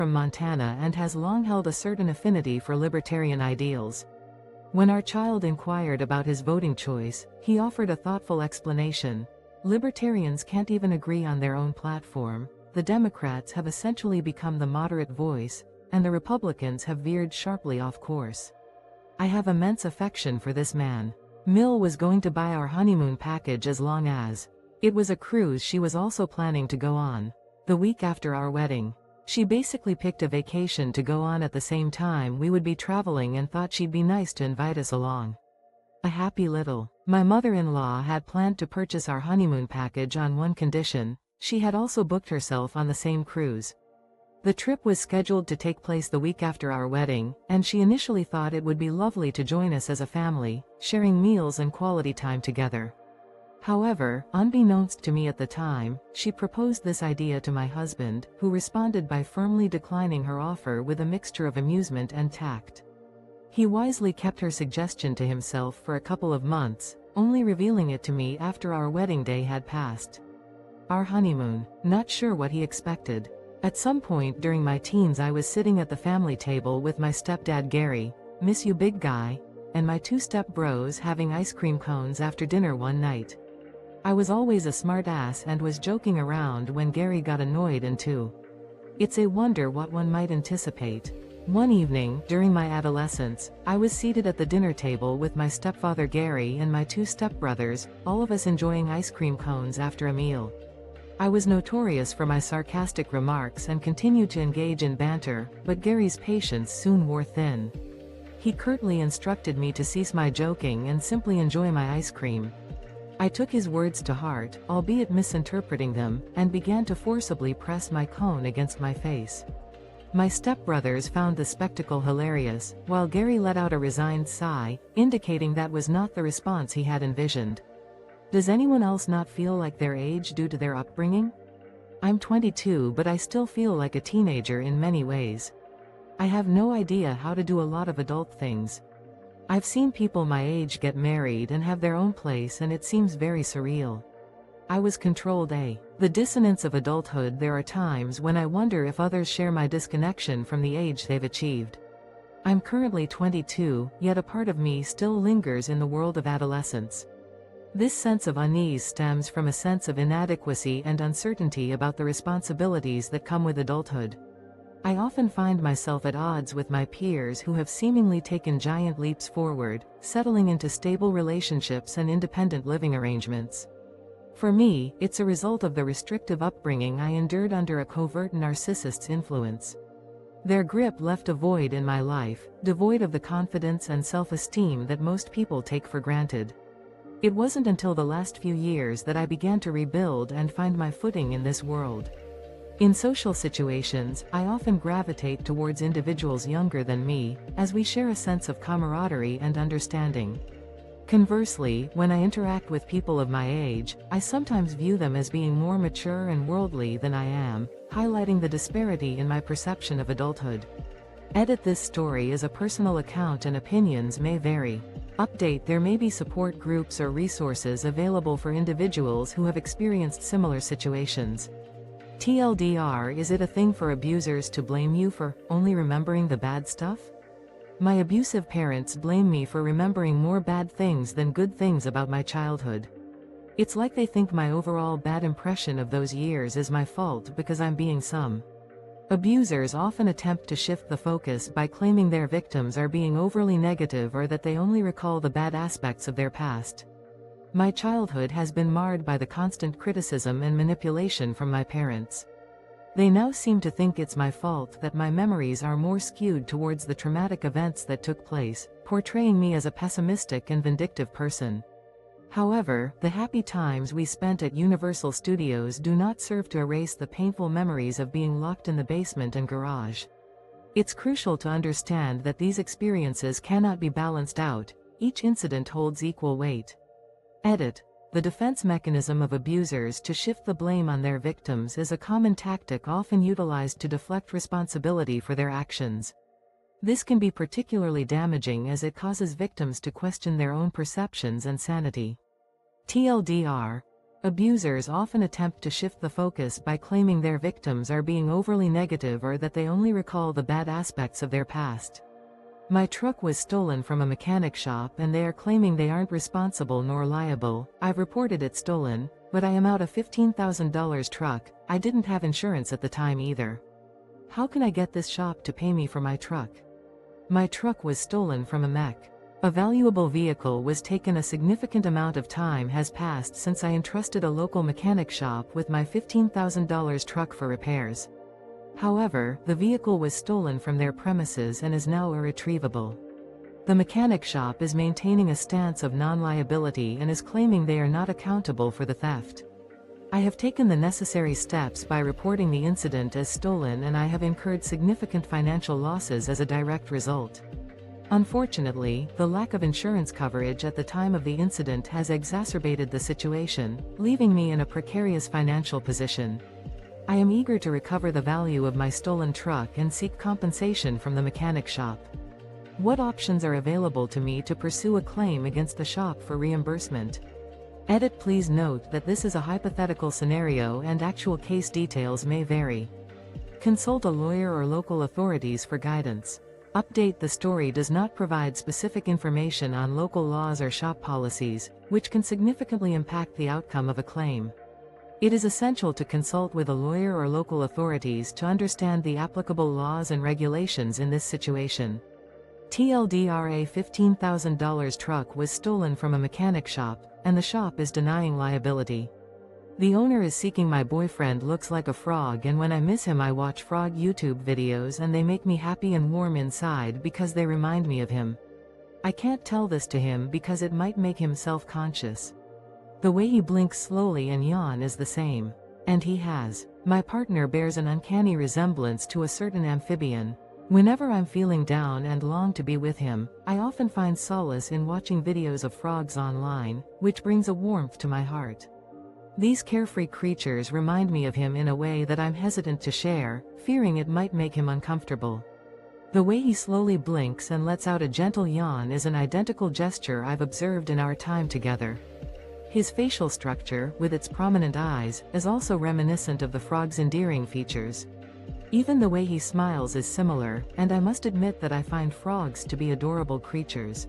from Montana and has long held a certain affinity for libertarian ideals. When our child inquired about his voting choice, he offered a thoughtful explanation. Libertarians can't even agree on their own platform, the Democrats have essentially become the moderate voice, and the Republicans have veered sharply off course. I have immense affection for this man. Mill was going to buy our honeymoon package as long as it was a cruise she was also planning to go on. The week after our wedding, she basically picked a vacation to go on at the same time we would be traveling and thought she'd be nice to invite us along. A happy little. My mother-in-law had planned to purchase our honeymoon package on one condition: she had also booked herself on the same cruise. The trip was scheduled to take place the week after our wedding, and she initially thought it would be lovely to join us as a family, sharing meals and quality time together. However, unbeknownst to me at the time, she proposed this idea to my husband, who responded by firmly declining her offer with a mixture of amusement and tact. He wisely kept her suggestion to himself for a couple of months, only revealing it to me after our wedding day had passed. Our honeymoon. Not sure what he expected. At some point during my teens I was sitting at the family table with my stepdad Gary, miss you big guy, and my two step-bros having ice cream cones after dinner one night. I was always a smart ass and was joking around when Gary got annoyed and too. It's a wonder what one might anticipate. One evening, during my adolescence, I was seated at the dinner table with my stepfather Gary and my two stepbrothers, all of us enjoying ice cream cones after a meal. I was notorious for my sarcastic remarks and continued to engage in banter, but Gary's patience soon wore thin. He curtly instructed me to cease my joking and simply enjoy my ice cream. I took his words to heart, albeit misinterpreting them, and began to forcibly press my cone against my face. My stepbrothers found the spectacle hilarious, while Gary let out a resigned sigh, indicating that was not the response he had envisioned. Does anyone else not feel like their age due to their upbringing? I'm 22, but I still feel like a teenager in many ways. I have no idea how to do a lot of adult things. I've seen people my age get married and have their own place, and it seems very surreal. I was controlled. The dissonance of adulthood. There are times when I wonder if others share my disconnection from the age they've achieved. I'm currently 22, yet a part of me still lingers in the world of adolescence. This sense of unease stems from a sense of inadequacy and uncertainty about the responsibilities that come with adulthood. I often find myself at odds with my peers who have seemingly taken giant leaps forward, settling into stable relationships and independent living arrangements. For me, it's a result of the restrictive upbringing I endured under a covert narcissist's influence. Their grip left a void in my life, devoid of the confidence and self-esteem that most people take for granted. It wasn't until the last few years that I began to rebuild and find my footing in this world. In social situations, I often gravitate towards individuals younger than me, as we share a sense of camaraderie and understanding. Conversely, when I interact with people of my age, I sometimes view them as being more mature and worldly than I am, highlighting the disparity in my perception of adulthood. This story is a personal account and opinions may vary. Update: there may be support groups or resources available for individuals who have experienced similar situations. TLDR: is it a thing for abusers to blame you for only remembering the bad stuff? My abusive parents blame me for remembering more bad things than good things about my childhood. It's like they think my overall bad impression of those years is my fault because I'm being some. Abusers often attempt to shift the focus by claiming their victims are being overly negative or that they only recall the bad aspects of their past. My childhood has been marred by the constant criticism and manipulation from my parents. They now seem to think it's my fault that my memories are more skewed towards the traumatic events that took place, portraying me as a pessimistic and vindictive person. However, the happy times we spent at Universal Studios do not serve to erase the painful memories of being locked in the basement and garage. It's crucial to understand that these experiences cannot be balanced out. Each incident holds equal weight. The defense mechanism of abusers to shift the blame on their victims is a common tactic often utilized to deflect responsibility for their actions. This can be particularly damaging as it causes victims to question their own perceptions and sanity. TLDR: Abusers often attempt to shift the focus by claiming their victims are being overly negative or that they only recall the bad aspects of their past. My truck was stolen from a mechanic shop and they are claiming they aren't responsible nor liable. I've reported it stolen, but I am out a $15,000 truck. I didn't have insurance at the time either. How can I get this shop to pay me for my truck? My truck was stolen from a mech. A valuable vehicle was taken. A significant amount of time has passed since I entrusted a local mechanic shop with my $15,000 truck for repairs. However, the vehicle was stolen from their premises and is now irretrievable. The mechanic shop is maintaining a stance of non-liability and is claiming they are not accountable for the theft. I have taken the necessary steps by reporting the incident as stolen and I have incurred significant financial losses as a direct result. Unfortunately, the lack of insurance coverage at the time of the incident has exacerbated the situation, leaving me in a precarious financial position. I am eager to recover the value of my stolen truck and seek compensation from the mechanic shop. What options are available to me to pursue a claim against the shop for reimbursement? Edit. Please note that this is a hypothetical scenario and actual case details may vary. Consult a lawyer or local authorities for guidance. Update. The story does not provide specific information on local laws or shop policies, which can significantly impact the outcome of a claim. It is essential to consult with a lawyer or local authorities to understand the applicable laws and regulations in this situation. TLDR: a $15,000 truck was stolen from a mechanic shop, and the shop is denying liability. The owner is seeking. My boyfriend looks like a frog and when I miss him I watch frog YouTube videos and they make me happy and warm inside because they remind me of him. I can't tell this to him because it might make him self-conscious. The way he blinks slowly and yawn is the same. And he has. My partner bears an uncanny resemblance to a certain amphibian. Whenever I'm feeling down and long to be with him, I often find solace in watching videos of frogs online, which brings a warmth to my heart. These carefree creatures remind me of him in a way that I'm hesitant to share, fearing it might make him uncomfortable. The way he slowly blinks and lets out a gentle yawn is an identical gesture I've observed in our time together. His facial structure, with its prominent eyes, is also reminiscent of the frog's endearing features. Even the way he smiles is similar, and I must admit that I find frogs to be adorable creatures.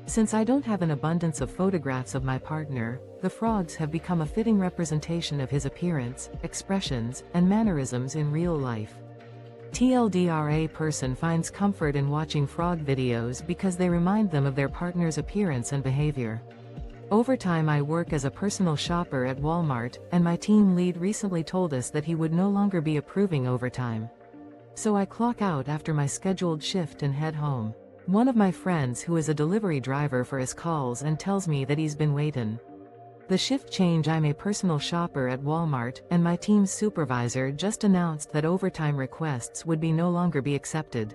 Since I don't have an abundance of photographs of my partner, the frogs have become a fitting representation of his appearance, expressions, and mannerisms in real life. TLDR: a person finds comfort in watching frog videos because they remind them of their partner's appearance and behavior. Overtime. I work as a personal shopper at Walmart, and my team lead recently told us that he would no longer be approving overtime. So I clock out after my scheduled shift and head home. One of my friends who is a delivery driver for us calls and tells me that he's been waiting. The shift change. I'm a personal shopper at Walmart, and my team's supervisor just announced that overtime requests would no longer be accepted.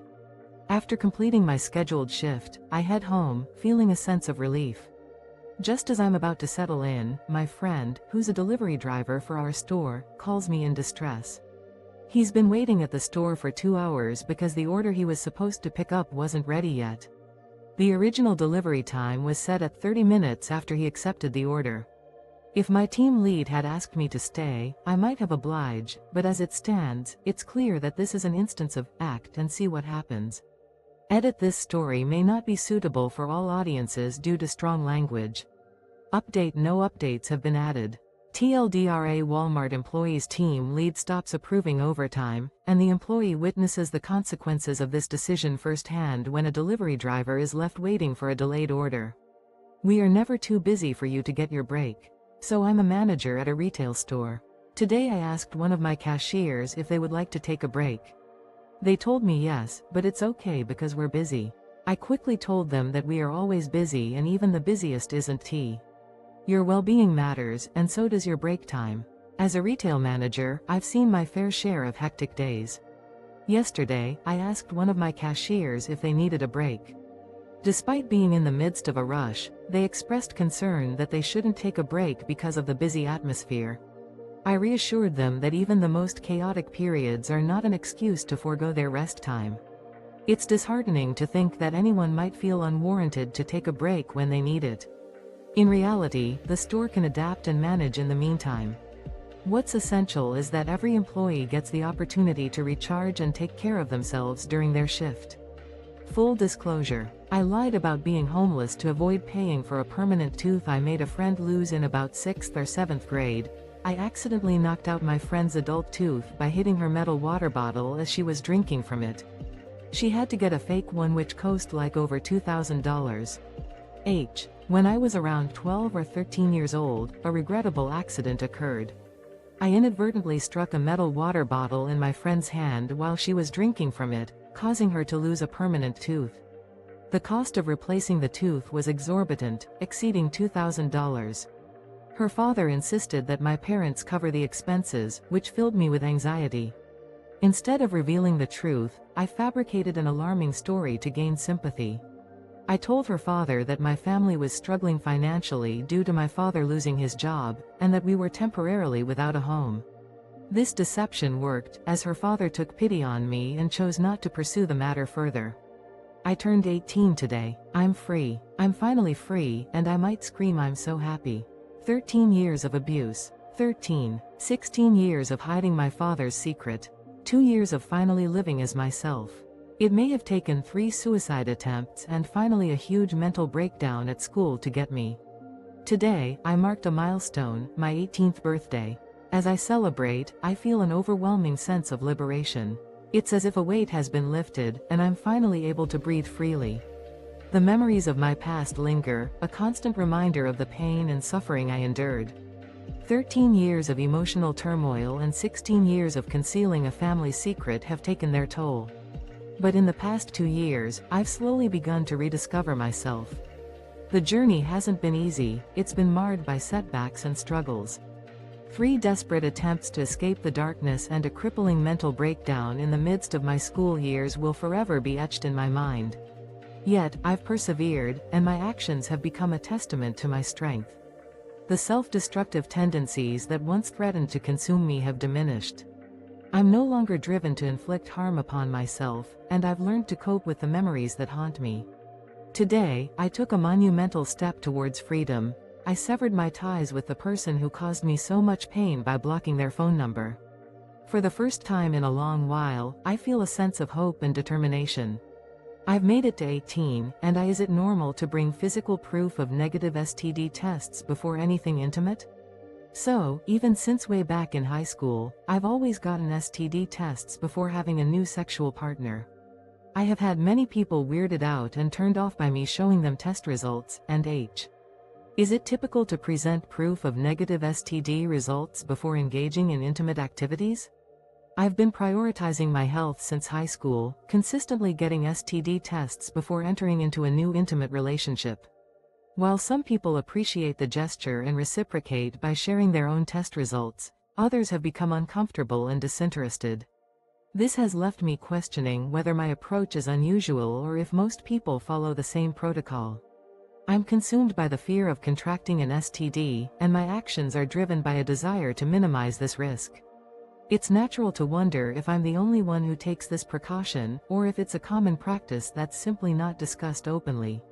After completing my scheduled shift, I head home, feeling a sense of relief. Just as I'm about to settle in, my friend, who's a delivery driver for our store, calls me in distress. He's been waiting at the store for 2 hours because the order he was supposed to pick up wasn't ready yet. The original delivery time was set at 30 minutes after he accepted the order. If my team lead had asked me to stay, I might have obliged, but as it stands, it's clear that this is an instance of act and see what happens. Edit. This story may not be suitable for all audiences due to strong language. Update. No updates have been added. TLDR: a Walmart employee's team lead stops approving overtime, and the employee witnesses the consequences of this decision firsthand when a delivery driver is left waiting for a delayed order. We are never too busy for you to get your break. So I'm a manager at a retail store. Today I asked one of my cashiers if they would like to take a break. They told me yes, but it's okay because we're busy. I quickly told them that we are always busy and even the busiest isn't tea. Your well-being matters, and so does your break time. As a retail manager, I've seen my fair share of hectic days. Yesterday, I asked one of my cashiers if they needed a break. Despite being in the midst of a rush, they expressed concern that they shouldn't take a break because of the busy atmosphere. I reassured them that even the most chaotic periods are not an excuse to forego their rest time. It's disheartening to think that anyone might feel unwarranted to take a break when they need it. In reality, the store can adapt and manage in the meantime. What's essential is that every employee gets the opportunity to recharge and take care of themselves during their shift. Full disclosure. I lied about being homeless to avoid paying for a permanent tooth I made a friend lose in about 6th or 7th grade. I accidentally knocked out my friend's adult tooth by hitting her metal water bottle as she was drinking from it. She had to get a fake one which cost like over $2,000. When I was around 12 or 13 years old, a regrettable accident occurred. I inadvertently struck a metal water bottle in my friend's hand while she was drinking from it, causing her to lose a permanent tooth. The cost of replacing the tooth was exorbitant, exceeding $2,000. Her father insisted that my parents cover the expenses, which filled me with anxiety. Instead of revealing the truth, I fabricated an alarming story to gain sympathy. I told her father that my family was struggling financially due to my father losing his job, and that we were temporarily without a home. This deception worked, as her father took pity on me and chose not to pursue the matter further. I turned 18 today. I'm free. I'm finally free, and I might scream I'm so happy. 13 years of abuse. 16 years of hiding my father's secret. 2 years of finally living as myself. It may have taken 3 suicide attempts and finally a huge mental breakdown at school to get me. Today, I marked a milestone, my 18th birthday. As I celebrate, I feel an overwhelming sense of liberation. It's as if a weight has been lifted, and I'm finally able to breathe freely. The memories of my past linger, a constant reminder of the pain and suffering I endured. 13 years of emotional turmoil and 16 years of concealing a family secret have taken their toll. But in the past 2 years, I've slowly begun to rediscover myself. The journey hasn't been easy, it's been marred by setbacks and struggles. 3 desperate attempts to escape the darkness and a crippling mental breakdown in the midst of my school years will forever be etched in my mind. Yet, I've persevered, and my actions have become a testament to my strength. The self-destructive tendencies that once threatened to consume me have diminished. I'm no longer driven to inflict harm upon myself, and I've learned to cope with the memories that haunt me. Today, I took a monumental step towards freedom. I severed my ties with the person who caused me so much pain by blocking their phone number. For the first time in a long while, I feel a sense of hope and determination. I've made it to 18, and is it normal to bring physical proof of negative STD tests before anything intimate? So, even since way back in high school, I've always gotten STD tests before having a new sexual partner. I have had many people weirded out and turned off by me showing them test results, and Is it typical to present proof of negative STD results before engaging in intimate activities? I've been prioritizing my health since high school, consistently getting STD tests before entering into a new intimate relationship. While some people appreciate the gesture and reciprocate by sharing their own test results, others have become uncomfortable and disinterested. This has left me questioning whether my approach is unusual or if most people follow the same protocol. I'm consumed by the fear of contracting an STD, and my actions are driven by a desire to minimize this risk. It's natural to wonder if I'm the only one who takes this precaution, or if it's a common practice that's simply not discussed openly.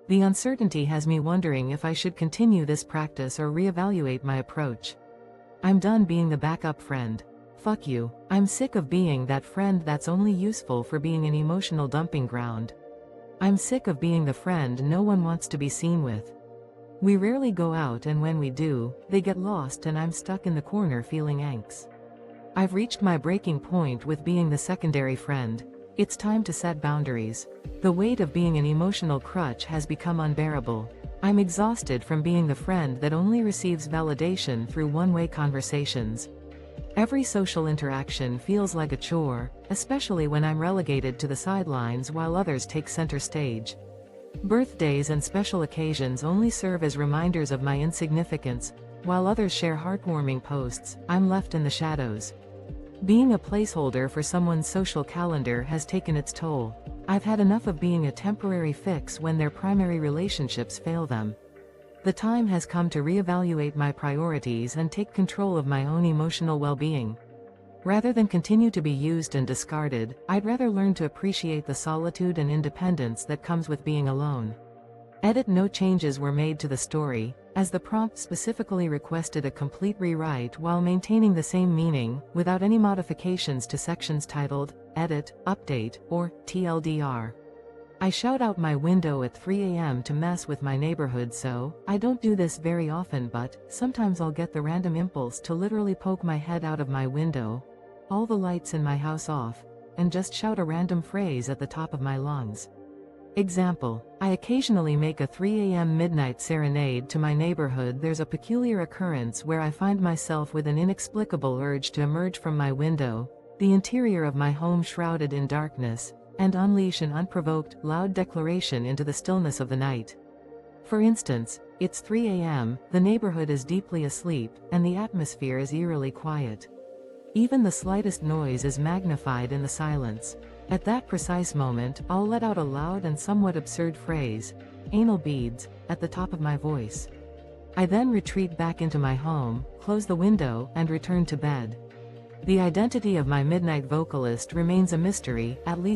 The uncertainty has me wondering if I should continue this practice or reevaluate my approach. I'm done being the backup friend. Fuck you. I'm sick of being that friend that's only useful for being an emotional dumping ground. I'm sick of being the friend no one wants to be seen with. We rarely go out, and when we do, they get lost and I'm stuck in the corner feeling angst. I've reached my breaking point with being the secondary friend. It's time to set boundaries. The weight of being an emotional crutch has become unbearable. I'm exhausted from being the friend that only receives validation through one-way conversations. Every social interaction feels like a chore, especially when I'm relegated to the sidelines while others take center stage. Birthdays and special occasions only serve as reminders of my insignificance. While others share heartwarming posts, I'm left in the shadows. Being a placeholder for someone's social calendar has taken its toll. I've had enough of being a temporary fix when their primary relationships fail them. The time has come to reevaluate my priorities and take control of my own emotional well-being. Rather than continue to be used and discarded, I'd rather learn to appreciate the solitude and independence that comes with being alone. Edit: no changes were made to the story, as the prompt specifically requested a complete rewrite while maintaining the same meaning, without any modifications to sections titled, Edit, Update, or TLDR. I shout out my window at 3 a.m. to mess with my neighborhood, so I don't do this very often, but sometimes I'll get the random impulse to literally poke my head out of my window, all the lights in my house off, and just shout a random phrase at the top of my lungs. Example: I occasionally make a 3 a.m. midnight serenade to my neighborhood. There's a peculiar occurrence where I find myself with an inexplicable urge to emerge from my window, the interior of my home shrouded in darkness, and unleash an unprovoked, loud declaration into the stillness of the night. For instance, it's 3 a.m., the neighborhood is deeply asleep, and the atmosphere is eerily quiet. Even the slightest noise is magnified in the silence. At that precise moment, I'll let out a loud and somewhat absurd phrase, anal beads, at the top of my voice. I then retreat back into my home, close the window, and return to bed. The identity of my midnight vocalist remains a mystery, at least